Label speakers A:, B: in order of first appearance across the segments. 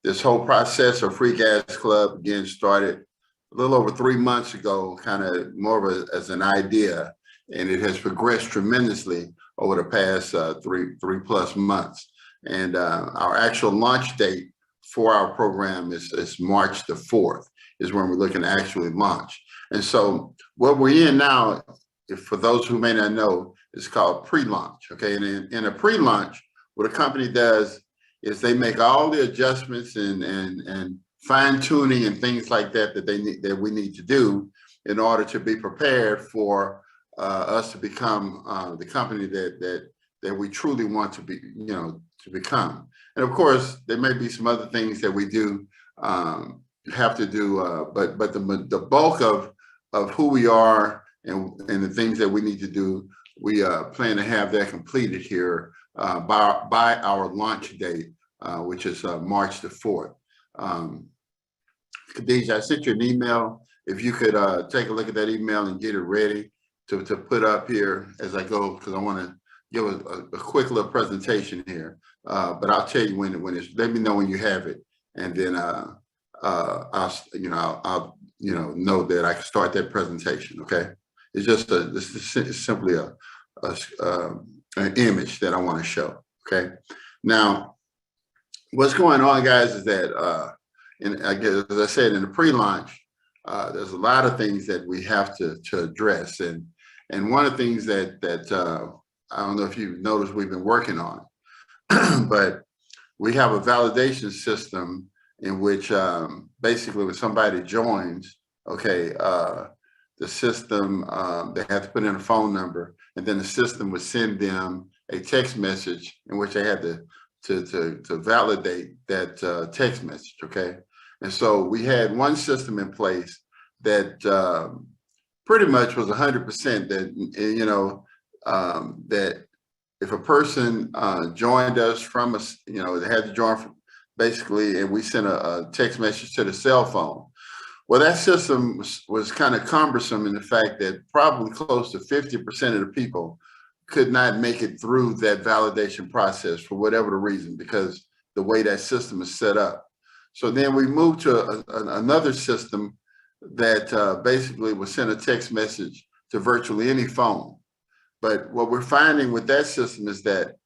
A: this whole process of Free Gas Club again started a little over 3 months ago, kind of more of as an idea, and it has progressed tremendously over the past three plus months. And our actual launch date for our program is March the 4th is when we're looking to actually launch. And so what we're in now, for those who may not know, is called pre-launch. Okay, and in a pre-launch, what a company does is they make all the adjustments and fine tuning and things like that that we need to do in order to be prepared for us to become the company that we truly want to be, to become. And of course, there may be some other things that we do have to do, but the bulk of who we are and the things that we need to do, we plan to have that completed here by our launch date, which is March the 4th. Khadija, I sent you an email. If you could take a look at that email and get it ready to put up here as I go, because I want to give a quick little presentation here. But I'll tell you when it's. Let me know when you have it, and then I'll know that I can start that presentation. Okay, it's just it's simply an image that I want to show. Okay, now what's going on, guys, is that and I guess, as I said, in the pre-launch, there's a lot of things that we have to address, and one of the things that I don't know if you've noticed we've been working on, but we have a validation system in which basically when somebody joins, okay, the system, they have to put in a phone number, and then the system would send them a text message in which they had to validate that text message, okay? And so we had one system in place that pretty much was 100% that, that if a person joined us from us, they had to join from basically, and we sent a text message to the cell phone. Well, that system was kind of cumbersome in the fact that probably close to 50% of the people could not make it through that validation process for whatever the reason, because the way that system is set up. So then we moved to another system that basically would send a text message to virtually any phone. But what we're finding with that system is that,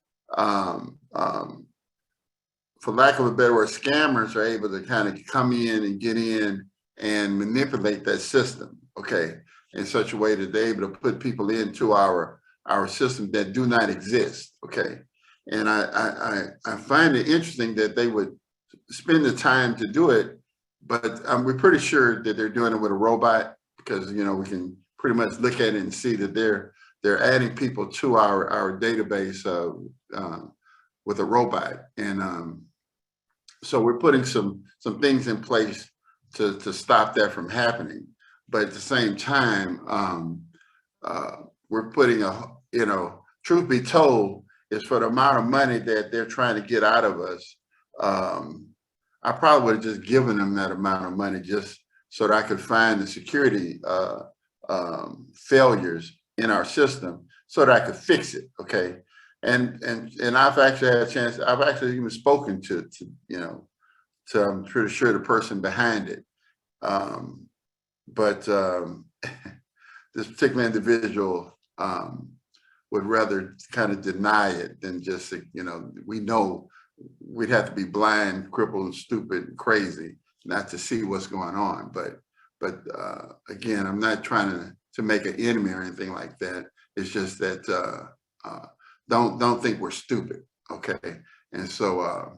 A: for lack of a better word, scammers are able to kind of come in and get in and manipulate that system, okay, in such a way that they're able to put people into our system that do not exist, okay. And I find it interesting that they would spend the time to do it, but we're pretty sure that they're doing it with a robot, because we can pretty much look at it and see that they're adding people to our database with a robot. And so we're putting some things in place to stop that from happening. But at the same time, we're putting truth be told, is for the amount of money that they're trying to get out of us, I probably would have just given them that amount of money just so that I could find the security failures in our system so that I could fix it, okay? And I've actually had a chance, I've actually even spoken to I'm pretty sure the person behind it. But this particular individual would rather kind of deny it than just, we know we'd have to be blind, crippled, and stupid and crazy not to see what's going on. But again, I'm not trying to make an enemy or anything like that. It's just that don't think we're stupid, okay? And so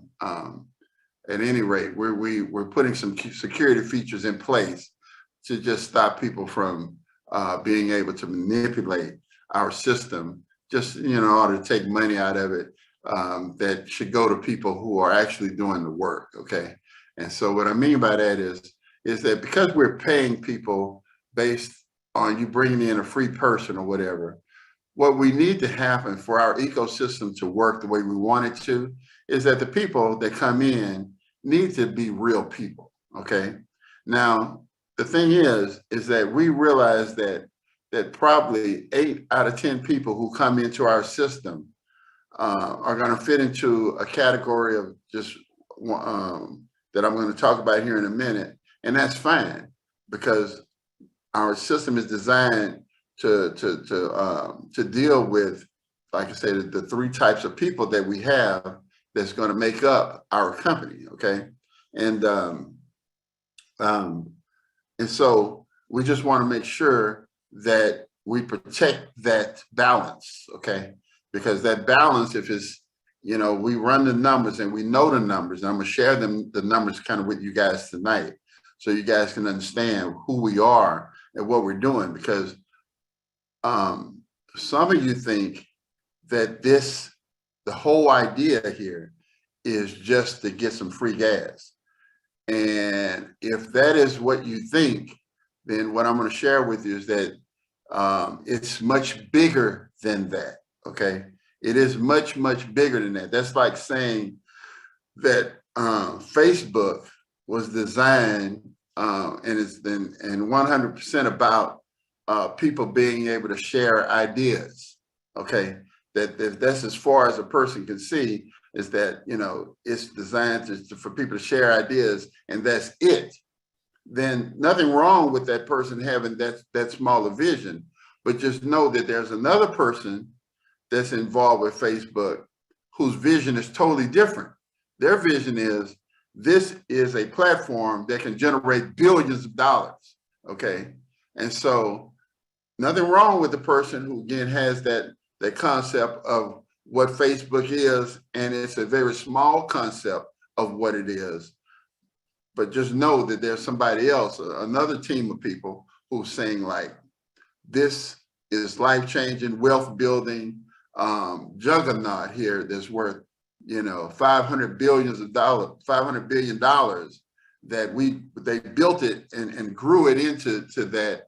A: at any rate, we're putting some security features in place to just stop people from being able to manipulate our system, just in order to take money out of it that should go to people who are actually doing the work, okay? And so what I mean by that is that because we're paying people based on you bringing in a free person or whatever, what we need to happen for our ecosystem to work the way we want it to is that the people that come in need to be real people, okay? Now, the thing is that we realize that probably 8 out of 10 people who come into our system are going to fit into a category of just that I'm going to talk about here in a minute, and that's fine because our system is designed to deal with, like I said, the three types of people that we have that's going to make up our company. Okay, and and so we just want to make sure that we protect that balance. Okay, because that balance, if it's, you know, we run the numbers and we know the numbers, and I'm going to share the numbers kind of with you guys tonight, so you guys can understand who we are and what we're doing. Because some of you think that the whole idea here is just to get some free gas. And if that is what you think, then what I'm going to share with you is that it's much bigger than that. Okay. It is much, much bigger than that. That's like saying that Facebook was designed and it's and 100% about people being able to share ideas. Okay, that's as far as a person can see, is that, you know, it's designed for people to share ideas, and that's it. Then nothing wrong with that person having that smaller vision, but just know that there's another person that's involved with Facebook whose vision is totally different. Their vision is, this is a platform that can generate billions of dollars. Okay, and so nothing wrong with the person who again has that concept of what Facebook is, and it's a very small concept of what it is. But just know that there's somebody else, another team of people who's saying, like, this is life-changing, wealth-building juggernaut here that's worth, you know, $500 billion that they built it and grew it into that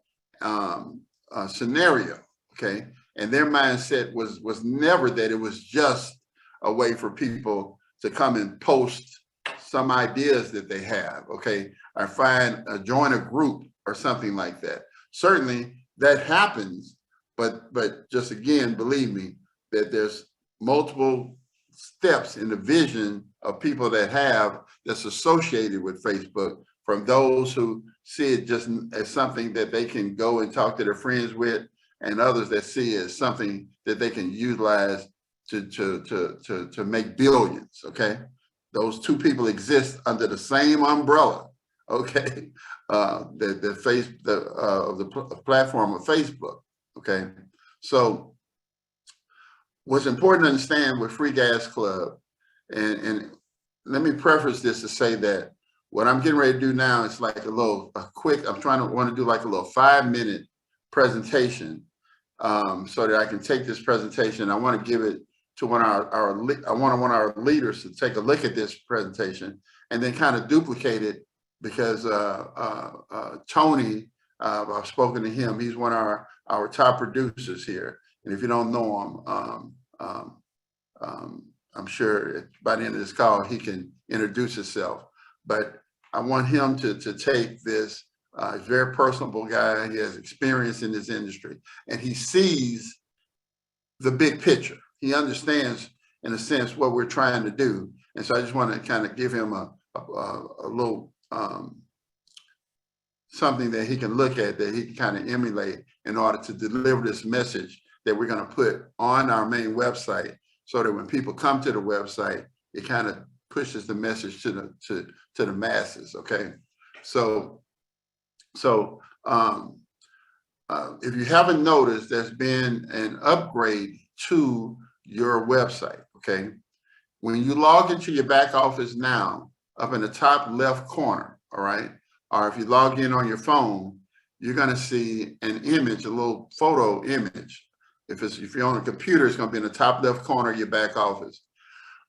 A: scenario. Okay, and their mindset was never that it was just a way for people to come and post some ideas that they have. Okay, or join a group or something like that. Certainly that happens, but just again, believe me, that there's multiple steps in the vision of people that's associated with Facebook, from those who see it just as something that they can go and talk to their friends with, and others that see it as something that they can utilize to make billions. Okay, those two people exist under the same umbrella. Okay, the platform of Facebook. Okay, so what's important to understand with Free Gas Club, and let me preface this to say that what I'm getting ready to do now is like I'm want to do like a little 5-minute presentation, so that I can take this presentation. I want to give it to one of our leaders to take a look at this presentation and then kind of duplicate it, because Tony, I've spoken to him. He's one of our top producers here. And if you don't know him, I'm sure by the end of this call, he can introduce himself. But I want him to take this. He's a very personable guy. He has experience in this industry, and he sees the big picture. He understands, in a sense, what we're trying to do. And so I just want to kind of give him a little something that he can look at, that he can kind of emulate in order to deliver this message that we're going to put on our main website, so that when people come to the website, it kind of pushes the message to the masses. Okay, so if you haven't noticed, there's been an upgrade to your website. Okay, when you log into your back office now, up in the top left corner, all right, or if you log in on your phone, you're going to see an image, a little photo image. If you're on a computer, it's going to be in the top left corner of your back office.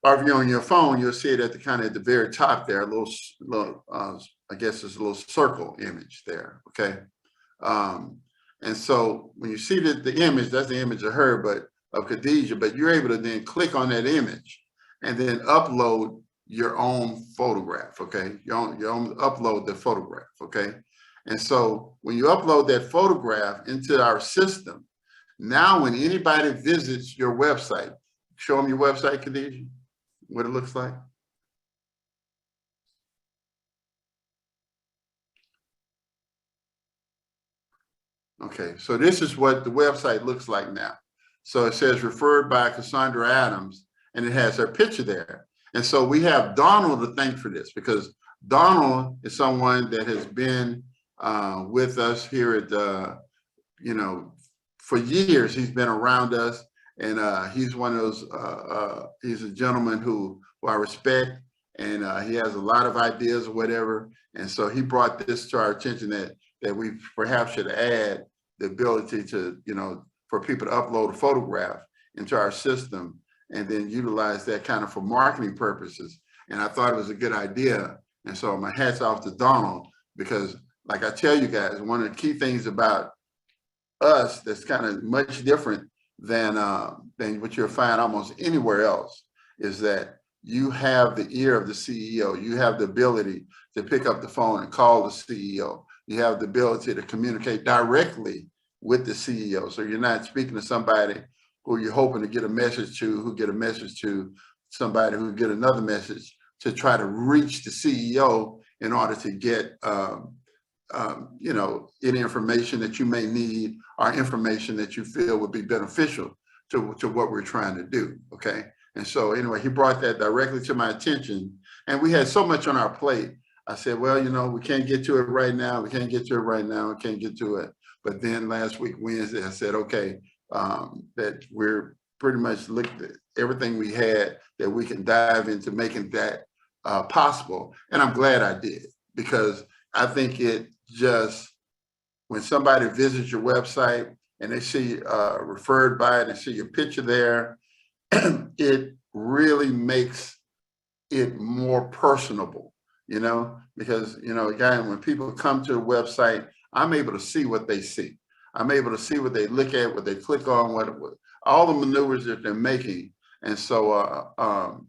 A: Or if you're on your phone, you'll see it at the very top there, a little I guess it's a little circle image there. Okay, and so when you see the image, that's the image of her, but of Khadijah. But you're able to then click on that image and then upload your own photograph. Okay, your own upload the photograph. Okay, and so when you upload that photograph into our system, now when anybody visits your website, show them your website, Khadijah, what it looks like. Okay, so this is what the website looks like now. So it says referred by Cassandra Adams, and it has her picture there. And so we have Donald to thank for this, because Donald is someone that has been with us here at, you know, for years. He's been around us, and he's one of those, he's a gentleman who I respect, and he has a lot of ideas or whatever. And so he brought this to our attention that we perhaps should add the ability to, you know, for people to upload a photograph into our system and then utilize that kind of for marketing purposes. And I thought it was a good idea. And so my hat's off to Donald, because like I tell you guys, one of the key things about us that's kind of much different than what you'll find almost anywhere else is that you have the ear of the CEO. You have the ability to pick up the phone and call the CEO. You have the ability to communicate directly with the CEO. So you're not speaking to somebody who you're hoping to get a message to, who get a message to somebody who get another message to try to reach the CEO in order to get you know, any information that you may need or information that you feel would be beneficial to what we're trying to do, okay? And so anyway, he brought that directly to my attention, and we had so much on our plate. I said, well, you know, we can't get to it right now. We can't get to it right now. We can't get to it. But then last week, Wednesday, I said, okay, that we're pretty much looked at everything we had that we can dive into making that possible. And I'm glad I did, because I think it just, when somebody visits your website and they see referred by it and see your picture there, it really makes it more personable, you know, because, you know, again, when people come to a website, I'm able to see what they see. I'm able to see what they look at, what they click on, what all the maneuvers that they're making. And so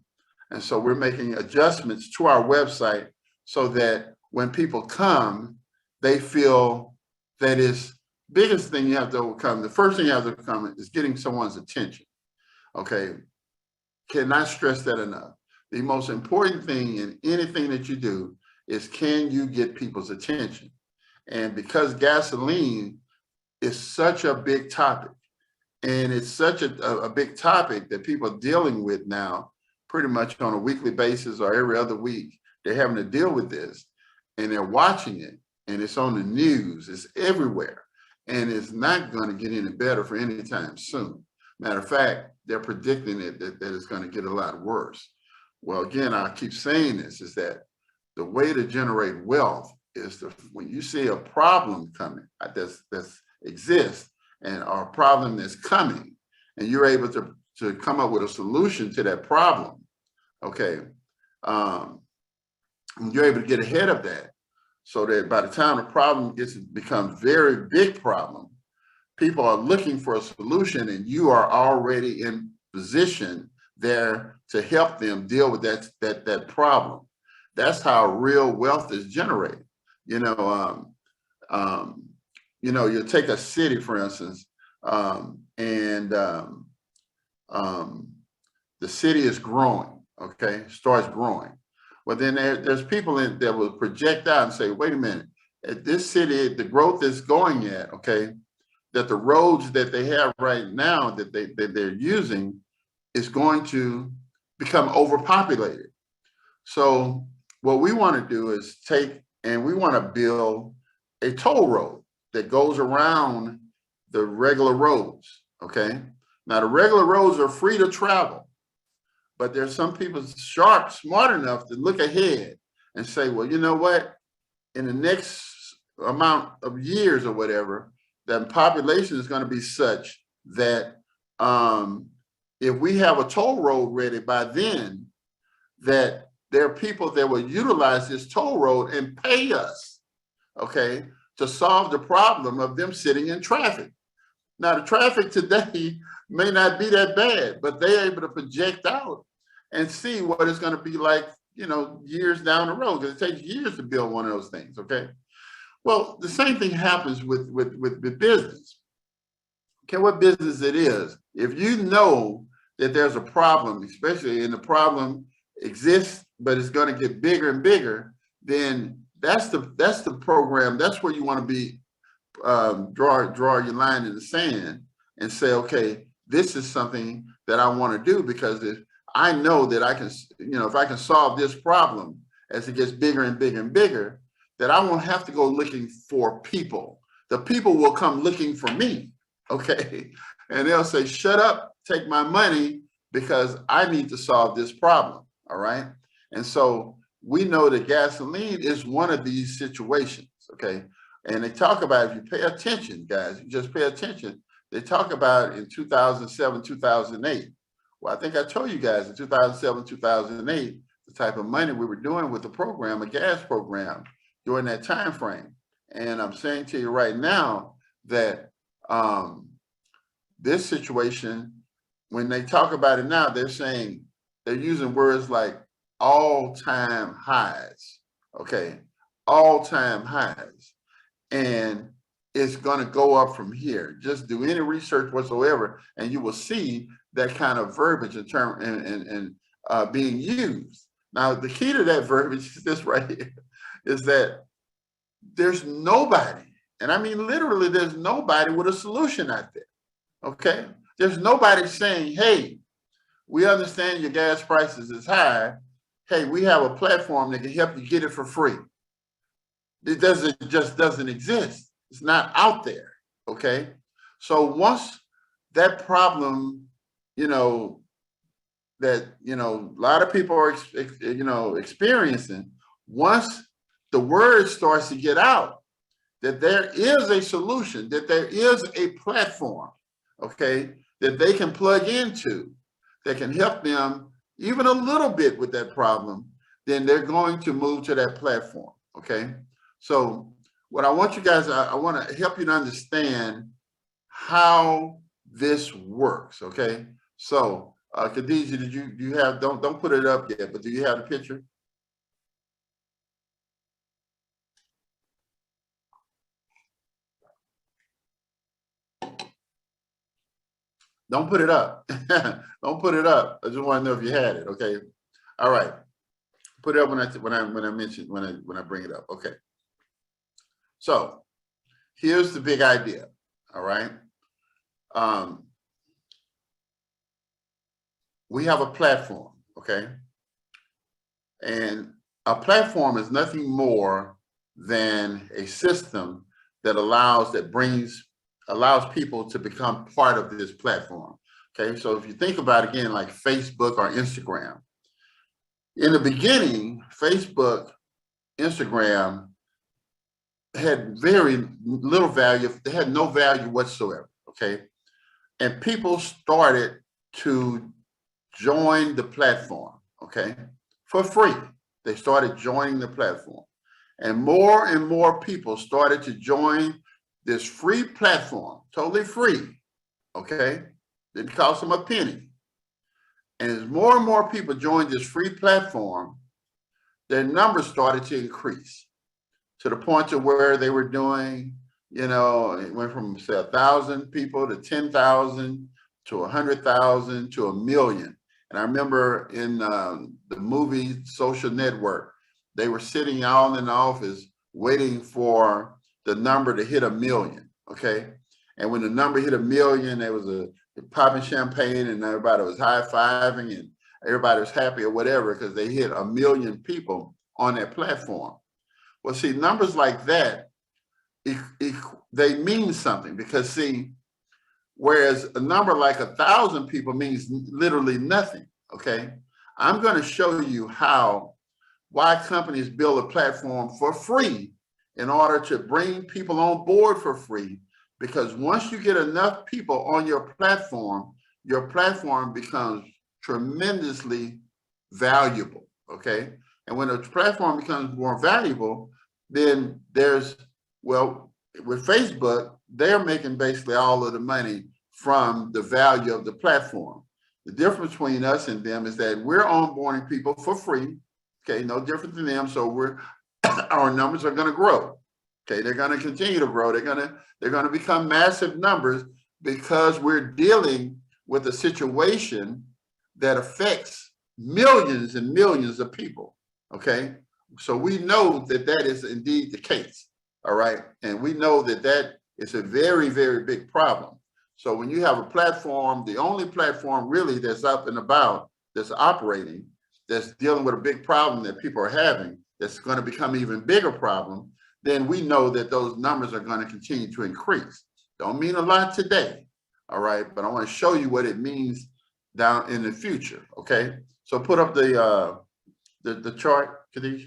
A: we're making adjustments to our website so that when people come, they feel that is biggest thing you have to overcome. The first thing you have to overcome is getting someone's attention. Okay, cannot stress that enough. The most important thing in anything that you do is, can you get people's attention? And because gasoline is such a big topic, and it's such a big topic that people are dealing with now pretty much on a weekly basis or every other week, they're having to deal with this, and they're watching it, and it's on the news, it's everywhere, and it's not going to get any better for any time soon. Matter of fact, they're predicting it that it's going to get a lot worse. Well, again, I keep saying this, is that the way to generate wealth is when you see a problem coming that's exists, and a problem that's coming, and you're able to come up with a solution to that problem, okay, you're able to get ahead of that, so that by the time the problem becomes very big problem, people are looking for a solution, and you are already in position there to help them deal with that problem. That's how real wealth is generated. You know, you know, you take a city, for instance, and the city is growing, okay, starts growing. Well, then there's people that will project out and say, wait a minute, at this city, the growth is going at, okay, that the roads that they have right now that they're using is going to become overpopulated. So what we want to do is we want to build a toll road that goes around the regular roads, okay? Now, the regular roads are free to travel, but there's some people smart enough to look ahead and say, well, you know what? In the next amount of years or whatever, the population is going to be such that if we have a toll road ready by then, that there are people that will utilize this toll road and pay us, okay, to solve the problem of them sitting in traffic. Now, the traffic today may not be that bad, but they're able to project out and see what it's going to be like, you know, years down the road, because it takes years to build one of those things, okay? Well, the same thing happens with business. Okay, what business it is, if you know that there's a problem, especially and the problem exists, but it's going to get bigger and bigger, then that's the program. That's where you want to be draw your line in the sand and say, okay, this is something that I want to do, because if I know that I can, if I can solve this problem as it gets bigger and bigger and bigger, that I won't have to go looking for people. The people will come looking for me, okay? And they'll say, shut up, take my money, because I need to solve this problem, all right? And so we know that gasoline is one of these situations, okay? And they talk about, if you pay attention, guys, you just pay attention, they talk about in 2007, 2008. Well, I think I told you guys in 2007, 2008, the type of money we were doing with the program, a gas program, during that time frame. And I'm saying to you right now that this situation, when they talk about it now, they're saying, they're using words like all-time highs, okay? All-time highs. And it's going to go up from here. Just do any research whatsoever, and you will see that kind of verbiage in term and being used. Now, the key to that verbiage is this right here, is that there's nobody, and I mean literally there's nobody with a solution out there, okay? There's nobody saying, hey, we understand your gas prices is high. Hey, we have a platform that can help you get it for free. It just doesn't exist. It's not out there, okay? So once that problem, that, a lot of people are, experiencing, once the word starts to get out that there is a solution, that there is a platform, okay, that they can plug into, that can help them even a little bit with that problem, then they're going to move to that platform, okay? So what I want you guys, I want to help you to understand how this works, okay? So, Khadijah, do you have, don't put it up yet, but do you have the picture? Don't put it up. Don't put it up. I just want to know if you had it, okay? All right. Put it up when I bring it up, okay? So here's the big idea, all right? We have a platform, okay? And a platform is nothing more than a system that allows people to become part of this platform, okay? So if you think about, again, like Facebook or Instagram, in the beginning, Facebook, Instagram had very little value. They had no value whatsoever, okay? And people started to join the platform, okay, for free. They started joining the platform. And more people started to join this free platform, totally free, okay? Didn't cost them a penny. And as more and more people joined this free platform, their numbers started to increase to the point to where they were doing, it went from, say, 1,000 people to 10,000 to 100,000 to 1 million. And I remember in the movie Social Network, they were sitting all in the office waiting for the number to hit 1 million, okay? And when the number hit 1 million, there was a popping champagne and everybody was high-fiving and everybody was happy or whatever because they hit 1 million people on that platform. Well, see, numbers like that, they mean something because, see, whereas a number like 1,000 people means literally nothing, okay? I'm going to show you why companies build a platform for free in order to bring people on board for free, because once you get enough people on your platform becomes tremendously valuable, okay? And when a platform becomes more valuable, then with Facebook, they're making basically all of the money from the value of the platform. The difference between us and them is that we're onboarding people for free, okay, no different than them. So our numbers are going to grow, okay? They're going to continue to grow. They're going to become massive numbers because we're dealing with a situation that affects millions and millions of people, okay? So we know that is indeed the case, all right? And we know that It's a very, very big problem. So when you have a platform, the only platform really that's up and about, that's operating, that's dealing with a big problem that people are having, that's going to become an even bigger problem, then we know that those numbers are going to continue to increase. Don't mean a lot today, all right? But I want to show you what it means down in the future, okay? So put up the chart, Khadijah.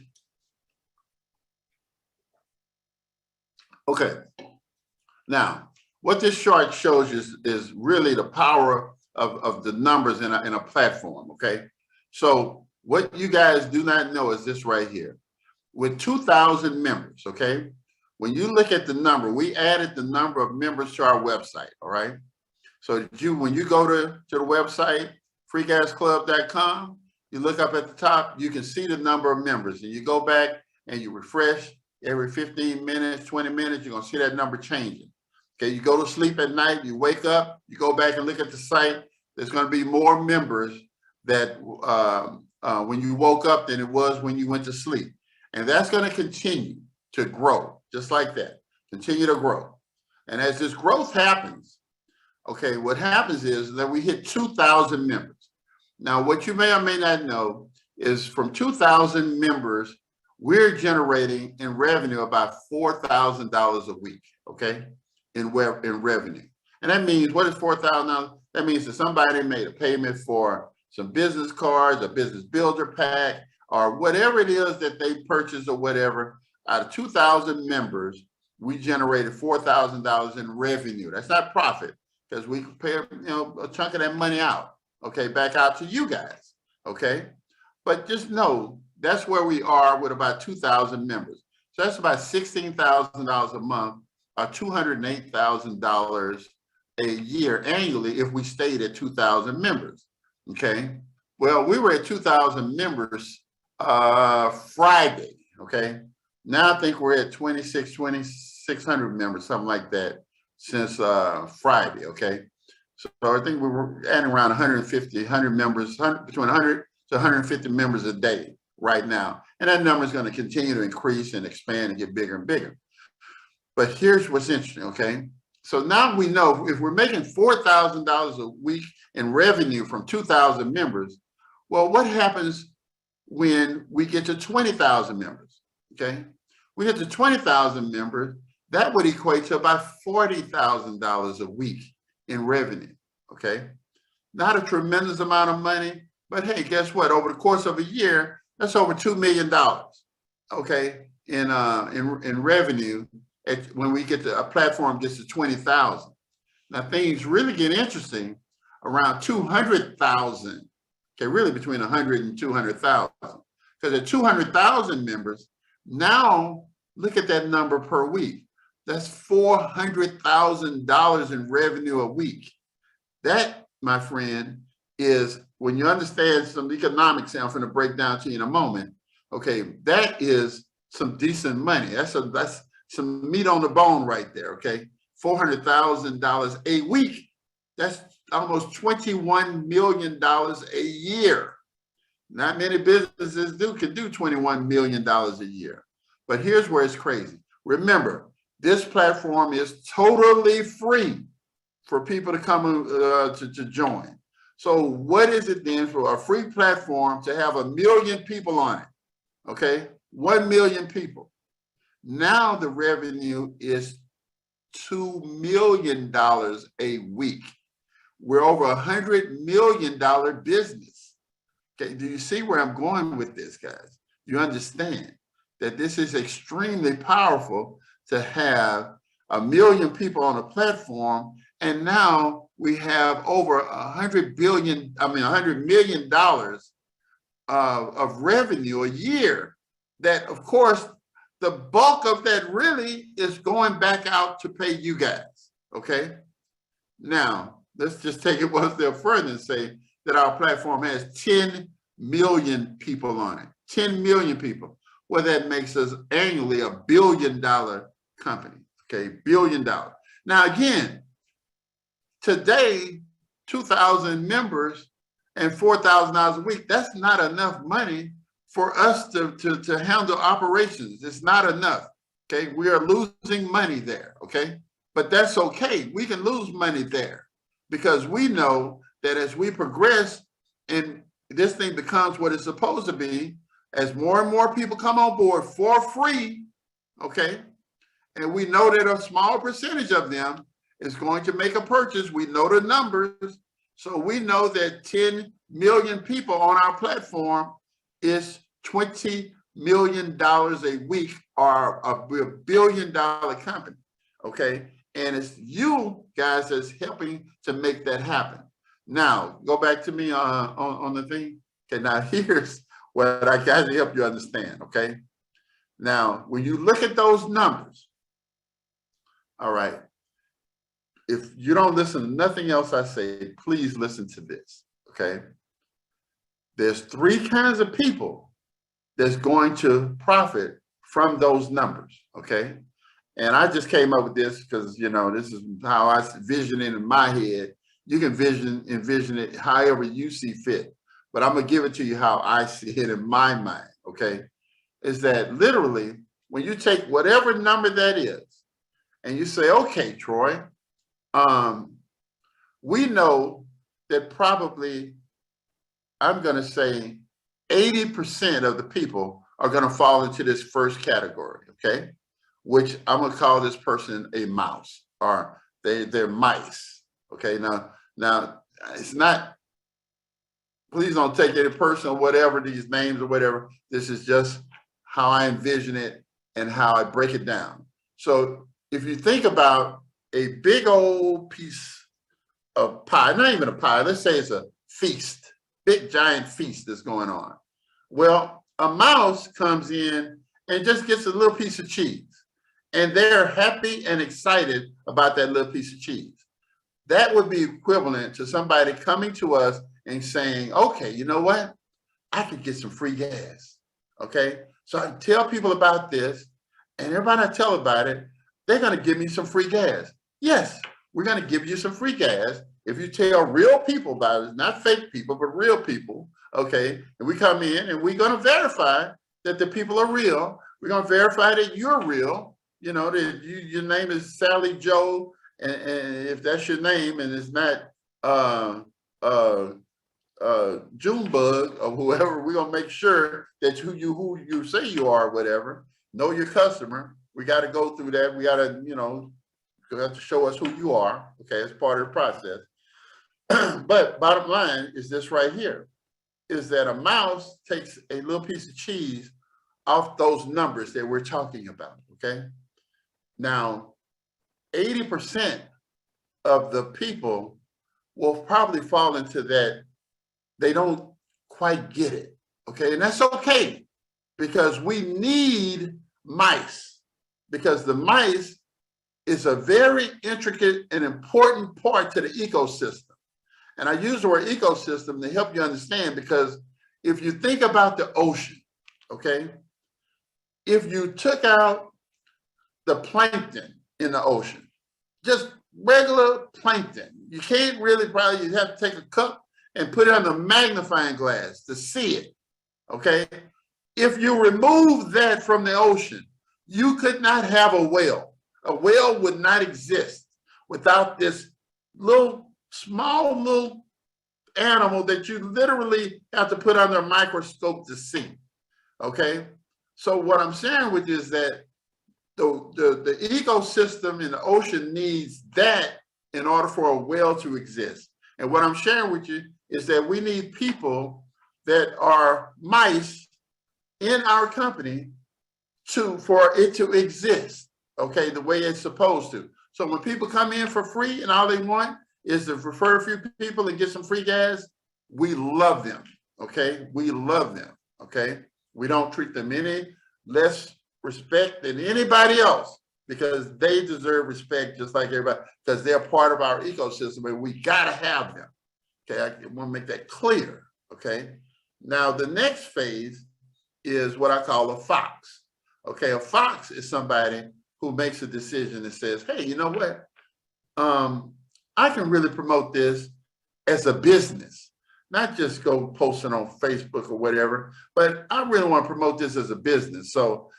A: Okay. Now, what this chart shows you is really the power of the numbers in a platform, okay? So what you guys do not know is this right here. With 2,000 members, okay? When you look at the number, we added the number of members to our website, all right? So when you go to the website, freegasclub.com, you look up at the top, you can see the number of members, and you go back and you refresh every 15 minutes, 20 minutes, you're gonna see that number changing. Okay, you go to sleep at night, you wake up, you go back and look at the site, there's gonna be more members that when you woke up than it was when you went to sleep. And that's gonna continue to grow, just like that, continue to grow. And as this growth happens, okay, what happens is that we hit 2,000 members. Now, what you may or may not know is from 2,000 members, we're generating in revenue about $4,000 a week, okay, in revenue. And that means, what is $4,000? That means that somebody made a payment for some business cards, a business builder pack, or whatever it is that they purchased or whatever. Out of 2,000 members, we generated $4,000 in revenue. That's not profit, because we pay a chunk of that money out, okay, back out to you guys, okay? But just know that's where we are with about 2,000 members. So that's about $16,000 a month, or $208,000 a year annually if we stayed at 2,000 members, okay? Well, we were at 2,000 members Friday, okay? Now I think we're at 2,600 members, something like that, since Friday, okay? So I think we were adding around 100 members, between 100 to 150 members a day right now. And that number is going to continue to increase and expand and get bigger and bigger. But here's what's interesting, okay? So now we know if we're making $4,000 a week in revenue from 2,000 members, well, what happens when we get to 20,000 members, okay? We get to 20,000 members, that would equate to about $40,000 a week in revenue, okay? Not a tremendous amount of money, but hey, guess what? Over the course of a year, that's over $2 million, okay, in revenue when we get to a platform gets to 20,000. Now things really get interesting around 200,000, okay, really between 100 and 200,000. Because at 200,000 members, now look at that number per week. That's $400,000 in revenue a week. That, my friend, is when you understand some economics, I'm going to break down to you in a moment. Okay, that is some decent money. That's some meat on the bone right there. Okay, $400,000 a week. That's almost $21 million a year. Not many businesses can do $21 million a year. But here's where it's crazy. Remember, this platform is totally free for people to come to join. So what is it then for a free platform to have 1 million people on it? Okay, 1 million people. Now the revenue is $2 million a week. We're over $100 million business. Okay, do you see where I'm going with this, guys? You understand that this is extremely powerful to have 1 million people on a platform, and now we have over $100 million of revenue a year. That, of course, the bulk of that really is going back out to pay you guys. Okay. Now let's just take it one step further and say that our platform has 10 million people on it. 10 million people. Well, that makes us annually $1 billion company. Okay, $1 billion. Now again, today, 2,000 members and $4,000 a week, that's not enough money for us to handle operations. It's not enough, okay? We are losing money there, okay? but that's okay. We can lose money there because we know that as we progress and this thing becomes what it's supposed to be, as more and more people come on board for free, okay, and we know that a small percentage of them is going to make a purchase. We know the numbers. So we know that 10 million people on our platform is $20 million a week, or a $1 billion company, okay? And it's you guys that's helping to make that happen. Now, go back to me on the thing. Okay, now here's what I got to help you understand, okay? Now, when you look at those numbers, all right, if you don't listen to nothing else I say, please listen to this, okay? There's 3 kinds of people that's going to profit from those numbers, okay? And I just came up with this because, you know, this is how I vision it in my head. You can envision it however you see fit, but I'm gonna give it to you how I see it in my mind, okay? Is that literally when you take whatever number that is and you say, okay, Troy, we know that probably, I'm gonna say 80% of the people are gonna fall into this first category, okay? Which I'm gonna call this person a mouse, or they're mice, okay? Now it's not, please don't take any personal, whatever these names or whatever. This is just how I envision it and how I break it down. So if you think about a big old piece of pie, not even a pie, let's say it's a feast, big giant feast that's going on. Well, a mouse comes in and just gets a little piece of cheese, and they're happy and excited about that little piece of cheese. That would be equivalent to somebody coming to us and saying, okay, you know what? I could get some free gas, okay? So I tell people about this, and everybody I tell about it, they're gonna give me some free gas. Yes, we're gonna give you some free gas if you tell real people about it, not fake people, but real people, okay? And we come in and we're gonna verify that the people are real. We're gonna verify that you're real, you know, that your name is Sally Joe, and if that's your name and it's not Junebug or whoever, we're gonna make sure that who you say you are, whatever. Know your customer. We got to go through that. We got to, you know, you have to show us who you are. Okay, it's part of the process. But bottom line is this right here, is that a mouse takes a little piece of cheese off those numbers that we're talking about. Okay, now 80% of the people will probably fall into that. They don't quite get it, okay? And that's okay, because we need mice, because the mice is a very intricate and important part to the ecosystem. And I use the word ecosystem to help you understand, because if you think about the ocean, okay? If you took out the plankton in the ocean, just regular plankton, you can't really, probably, you have to take a cup and put it on a magnifying glass to see it, okay? If you remove that from the ocean, you could not have a whale. A whale would not exist without this small little animal that you literally have to put under a microscope to see, okay? So what I'm sharing with you is that the ecosystem in the ocean needs that in order for a whale to exist. And what I'm sharing with you is that we need people that are mice in our company for it to exist, okay, the way it's supposed to. So when people come in for free and all they want is to refer a few people and get some free gas, we love them, okay? We love them, okay? We don't treat them any less respect than anybody else, because they deserve respect just like everybody, because they're part of our ecosystem and we gotta have them. Okay, I want to make that clear, okay? Now, the next phase is what I call a fox, okay? A fox is somebody who makes a decision and says, hey, you know what? I can really promote this as a business, not just go post it on Facebook or whatever, but I really want to promote this as a business. So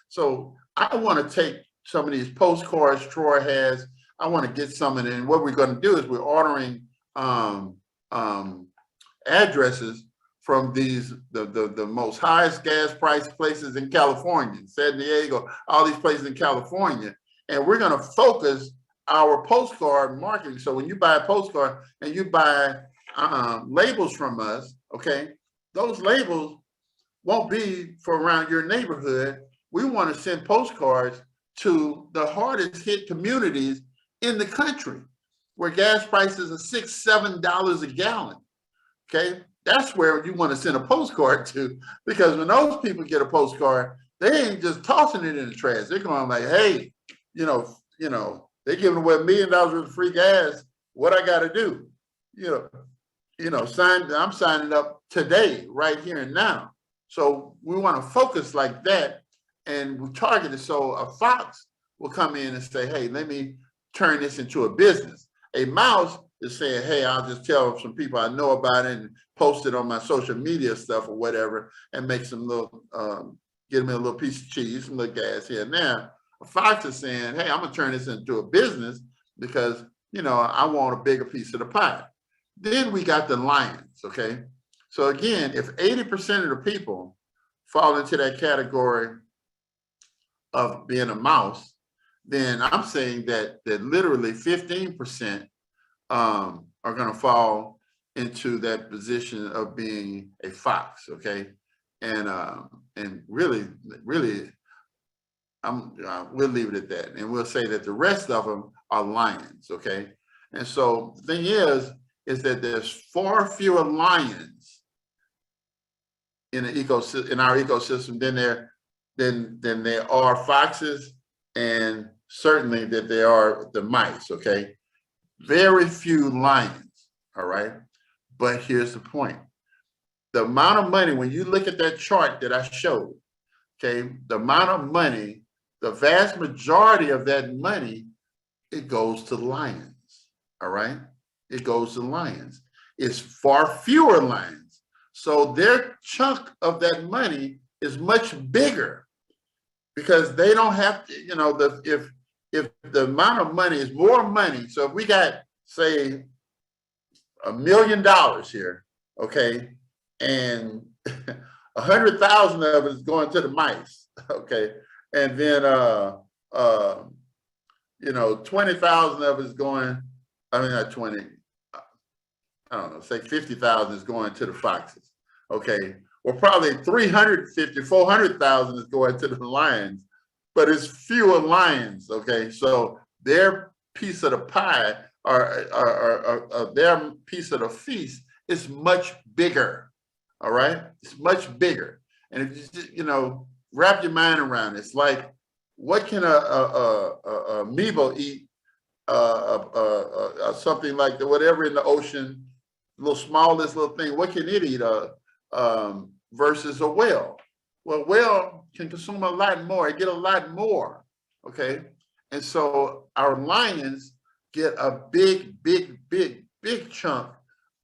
A: I want to take some of these postcards Troy has. I want to get some of it. And what we're going to do is we're ordering addresses from the most highest gas price places in California, San Diego, all these places in California. And we're going to focus our postcard marketing. So when you buy a postcard and you buy labels from us, okay, those labels won't be for around your neighborhood. We want to send postcards to the hardest hit communities in the country where gas prices are $6, $7 a gallon. Okay, that's where you want to send a postcard to, because when those people get a postcard, they ain't just tossing it in the trash. They're going like, hey, they're giving away $1 million worth of free gas. What I got to do? I'm signing up today, right here and now. So we want to focus like that, and we target it so a fox will come in and say, hey, let me turn this into a business. A mouse is saying, hey, I'll just tell some people I know about it and post it on my social media stuff or whatever, and make some little, get me a little piece of cheese, some little gas here and there. A fox is saying, hey, I'm gonna turn this into a business because, I want a bigger piece of the pie. Then we got the lions, okay? So again, if 80% of the people fall into that category of being a mouse, then I'm saying that literally 15% are going to fall into that position of being a fox, okay? And really, we'll leave it at that, and we'll say that the rest of them are lions, okay? And so the thing is that there's far fewer lions in the in our ecosystem than there are foxes, and certainly that there are the mice, okay? Very few lions, all right? But here's the point. The amount of money, when you look at that chart that I showed, okay, the amount of money, the vast majority of that money, it goes to lions, all right? It goes to lions. It's far fewer lions. So their chunk of that money is much bigger because they don't have to, if the amount of money is more money, so if we got, say, $1 million here, okay, and 100,000 of it is going to the mice, okay, and then 20,000 of it is going, not 20, I don't know, say 50,000 is going to the foxes, okay, well, probably 350, 400,000 is going to the lions, but it's fewer lions, okay? So their piece of the pie or their piece of the feast is much bigger, all right? It's much bigger. And if you just, wrap your mind around it, it's like, what can a amoeba eat? Something like whatever in the ocean, smallest little thing, what can it eat versus a whale? Well, whale can consume a lot more, it get a lot more, okay? And so our lions get a big chunk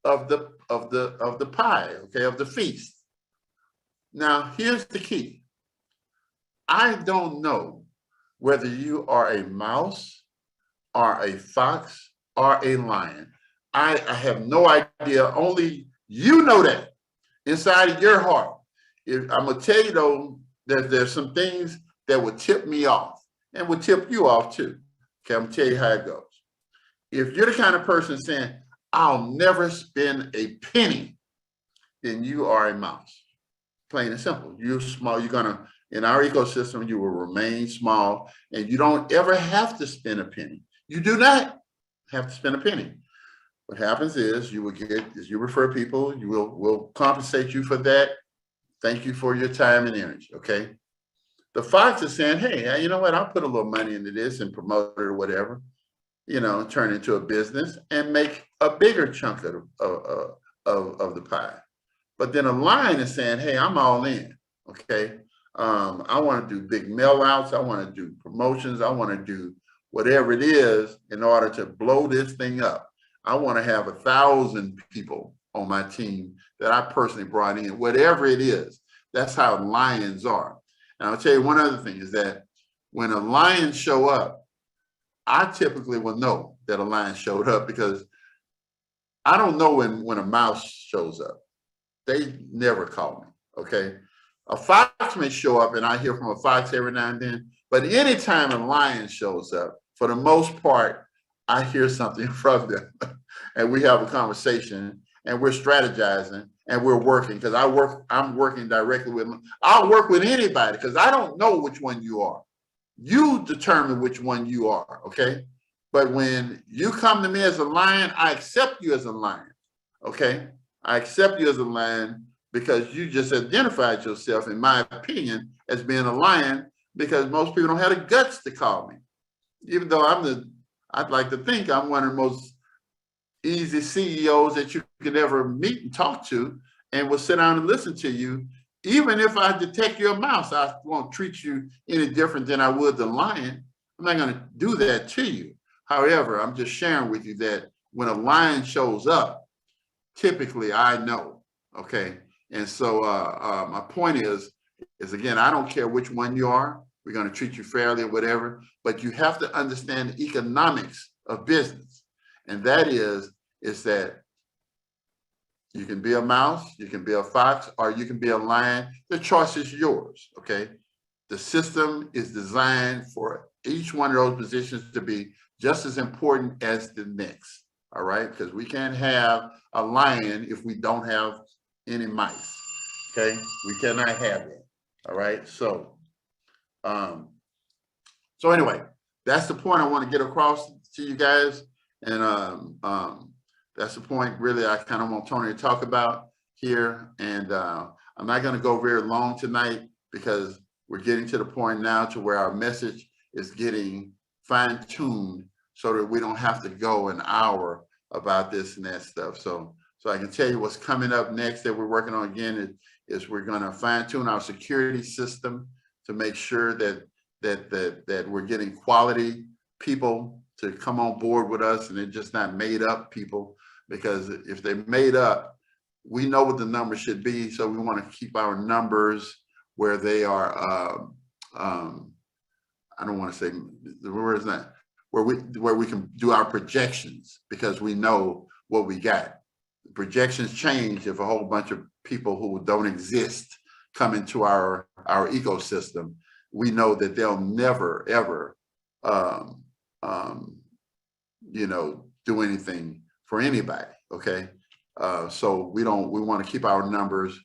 A: of the pie, okay, of the feast. Now, here's the key. I don't know whether you are a mouse or a fox or a lion. I have no idea, only you know that inside of your heart. I'm gonna tell you though, that there's some things that would tip me off and would tip you off too. Okay, I'm gonna tell you how it goes. If you're the kind of person saying, I'll never spend a penny, then you are a mouse. Plain and simple. You're small, in our ecosystem, you will remain small, and you don't ever have to spend a penny. You do not have to spend a penny. What happens is you will get, as you refer people, we'll compensate you for that. Thank you for your time and energy, okay? The fox is saying, hey, you know what? I'll put a little money into this and promote it or whatever, turn it into a business and make a bigger chunk of the pie. But then a lion is saying, hey, I'm all in, okay? I want to do big mail outs. I want to do promotions. I want to do whatever it is in order to blow this thing up. I want to have 1,000 people on my team that I personally brought in, whatever it is. That's how lions are. And I'll tell you one other thing is that when a lion show up, I typically will know that a lion showed up because I don't know when a mouse shows up. They never call me, okay? A fox may show up and I hear from a fox every now and then, but anytime a lion shows up, for the most part, I hear something from them and we have a conversation and we're strategizing and we're working because I'm working directly with them. I'll work with anybody because I don't know which one you are. You determine which one you are, okay? But when you come to me as a lion, I accept you as a lion, okay? I accept you as a lion because you just identified yourself, in my opinion, as being a lion because most people don't have the guts to call me. Even though I'd like to think I'm one of the most easy CEOs that you could ever meet and talk to and will sit down and listen to you. Even if I detect you're a mouse, I won't treat you any different than I would the lion. I'm not going to do that to you. However, I'm just sharing with you that when a lion shows up, typically I know, okay? And so my point is again, I don't care which one you are. We're going to treat you fairly or whatever, but you have to understand the economics of business. And that is that you can be a mouse, you can be a fox, or you can be a lion. The choice is yours, okay? The system is designed for each one of those positions to be just as important as the next, all right? Because we can't have a lion if we don't have any mice, okay? We cannot have it, all right? So anyway, that's the point I want to get across to you guys. And that's the point really I kind of want Tony to talk about here. And I'm not going to go very long tonight because we're getting to the point now to where our message is getting fine-tuned so that we don't have to go an hour about this and that stuff. So I can tell you what's coming up next that we're working on again is we're going to fine-tune our security system to make sure that we're getting quality people to come on board with us and they're just not made up people, because if they're made up, we know what the numbers should be. So we want to keep our numbers where they are, I don't want to say the word is not, where we can do our projections because we know what we got. Projections change if a whole bunch of people who don't exist come into our ecosystem. We know that they'll never ever do anything for anybody, okay? So we want to keep our numbers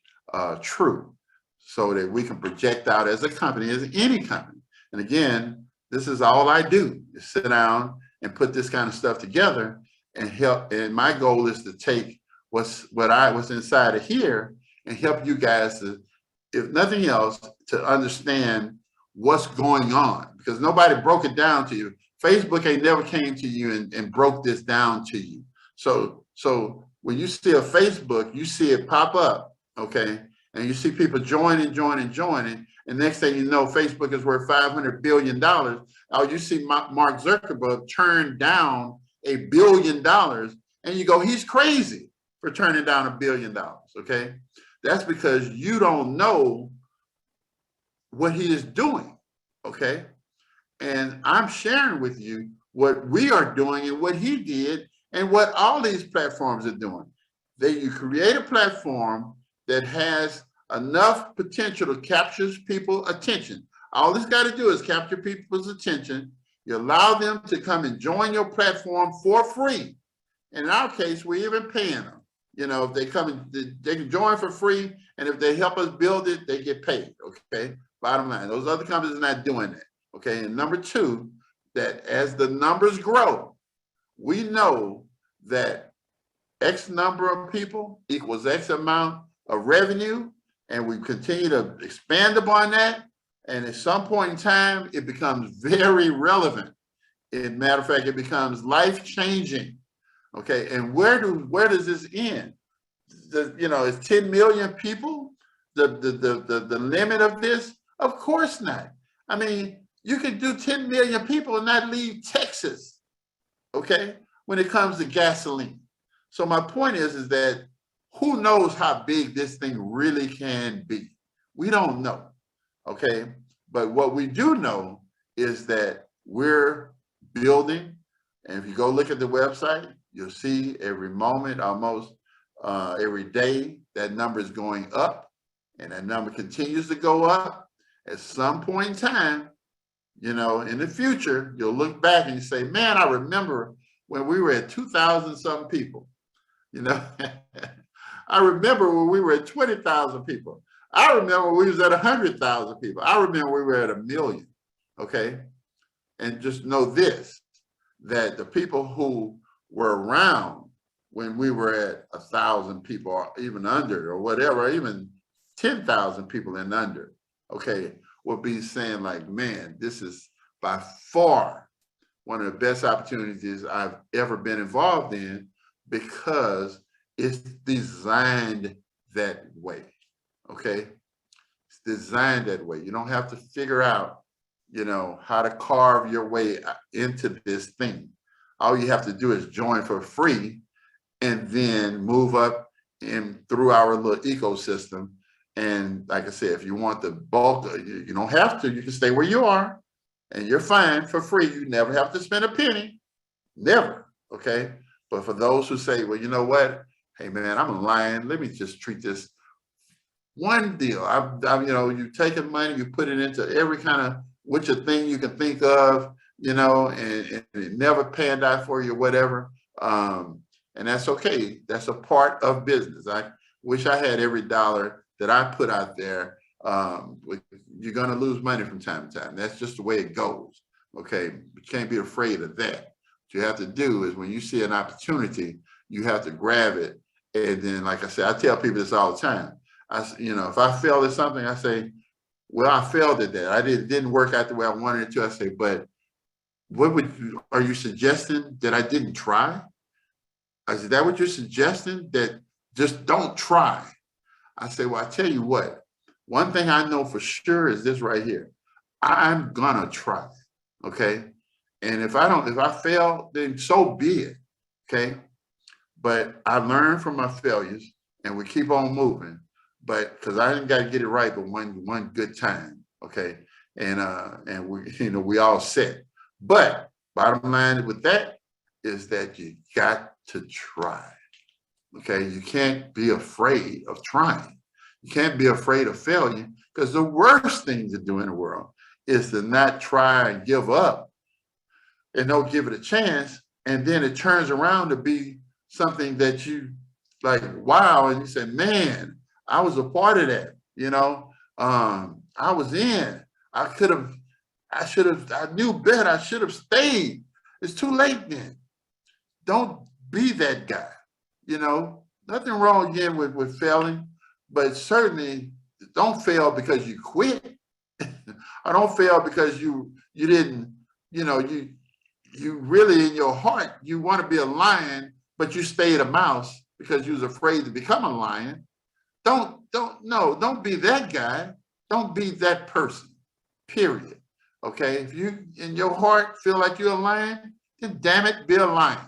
A: true so that we can project out as a company, as any company. And again, this is all I do is sit down and put this kind of stuff together and help. And my goal is to take what's inside of here and help you guys to, if nothing else, to understand what's going on, because nobody broke it down to you. Facebook ain't never came to you and broke this down to you. So when you see a Facebook, you see it pop up, okay? And you see people joining. And next thing you know, Facebook is worth $500 billion. Oh, you see Mark Zuckerberg turn down $1 billion and you go, he's crazy for turning down $1 billion, okay? That's because you don't know what he is doing, okay? And I'm sharing with you what we are doing and what he did and what all these platforms are doing. You create a platform that has enough potential to capture people's attention. All it's got to do is capture people's attention. You allow them to come and join your platform for free. And in our case, we're even paying them. You know, if they come and they can join for free, and if they help us build it, they get paid, okay? Bottom line, those other companies are not doing that, okay? And number two, that as the numbers grow, we know that X number of people equals X amount of revenue, and we continue to expand upon that. And at some point in time, it becomes very relevant. As a matter of fact, it becomes life-changing. Okay, and where does this end? Is 10 million people the limit of this? Of course not. I mean, you can do 10 million people and not leave Texas, okay, when it comes to gasoline. So my point is that who knows how big this thing really can be? We don't know, okay? But what we do know is that we're building. And if you go look at the website, you'll see every moment, almost every day, that number is going up, and that number continues to go up. At some point in time, you know, in the future, you'll look back and you say, man, I remember when we were at 2,000 something people, you know. I remember when we were at 20,000 people. I remember we was at 100,000 people. I remember we were at 1 million, okay? And just know this, that the people who were around when we were at 1,000 people or even under or whatever, even 10,000 people and under, okay, will be saying like, man, this is by far one of the best opportunities I've ever been involved in, because it's designed that way, okay? It's designed that way. You don't have to figure out, you know, how to carve your way into this thing. All you have to do is join for free and then move up in through our little ecosystem. And like I said, if you want the bulk, you don't have to, you can stay where you are and you're fine for free. You never have to spend a penny, never, okay? But for those who say, well, you know what? Hey man, I'm a lion. Let me just treat this one deal. you know, you taking money, you put it into every kind of which a thing you can think of, you know, and it never panned out for you, whatever. And that's okay. That's a part of business. I wish I had every dollar that I put out there. You're going to lose money from time to time. That's just the way it goes. Okay. You can't be afraid of that. What you have to do is when you see an opportunity, you have to grab it. And then, like I said, I tell people this all the time. You know, if I fail at something, I say, well, I failed at that. It didn't work out the way I wanted it to. I say, but are you suggesting that I didn't try? I said, that what you're suggesting? That just don't try? I say, well, I tell you what, one thing I know for sure is this right here. I'm gonna try, okay? And if I fail, then so be it, okay? But I learned from my failures and we keep on moving, but because I didn't got to get it right, but one good time, okay? And we, you know, we all set. But bottom line with that is that you got to try, okay? You can't be afraid of trying. You can't be afraid of failure, because the worst thing to do in the world is to not try and give up and don't give it a chance. And then it turns around to be something that you like, wow, and you say, man, I was a part of that, you know. I was in. I knew better. I should have stayed. It's too late then. Don't be that guy, you know. Nothing wrong again with failing, but certainly don't fail because you quit. I don't fail because you didn't, you know, you really in your heart, you want to be a lion, but you stayed a mouse because you was afraid to become a lion. Don't be that guy. Don't be that person, period. Okay, if you in your heart feel like you're a lion, then damn it, be a lion.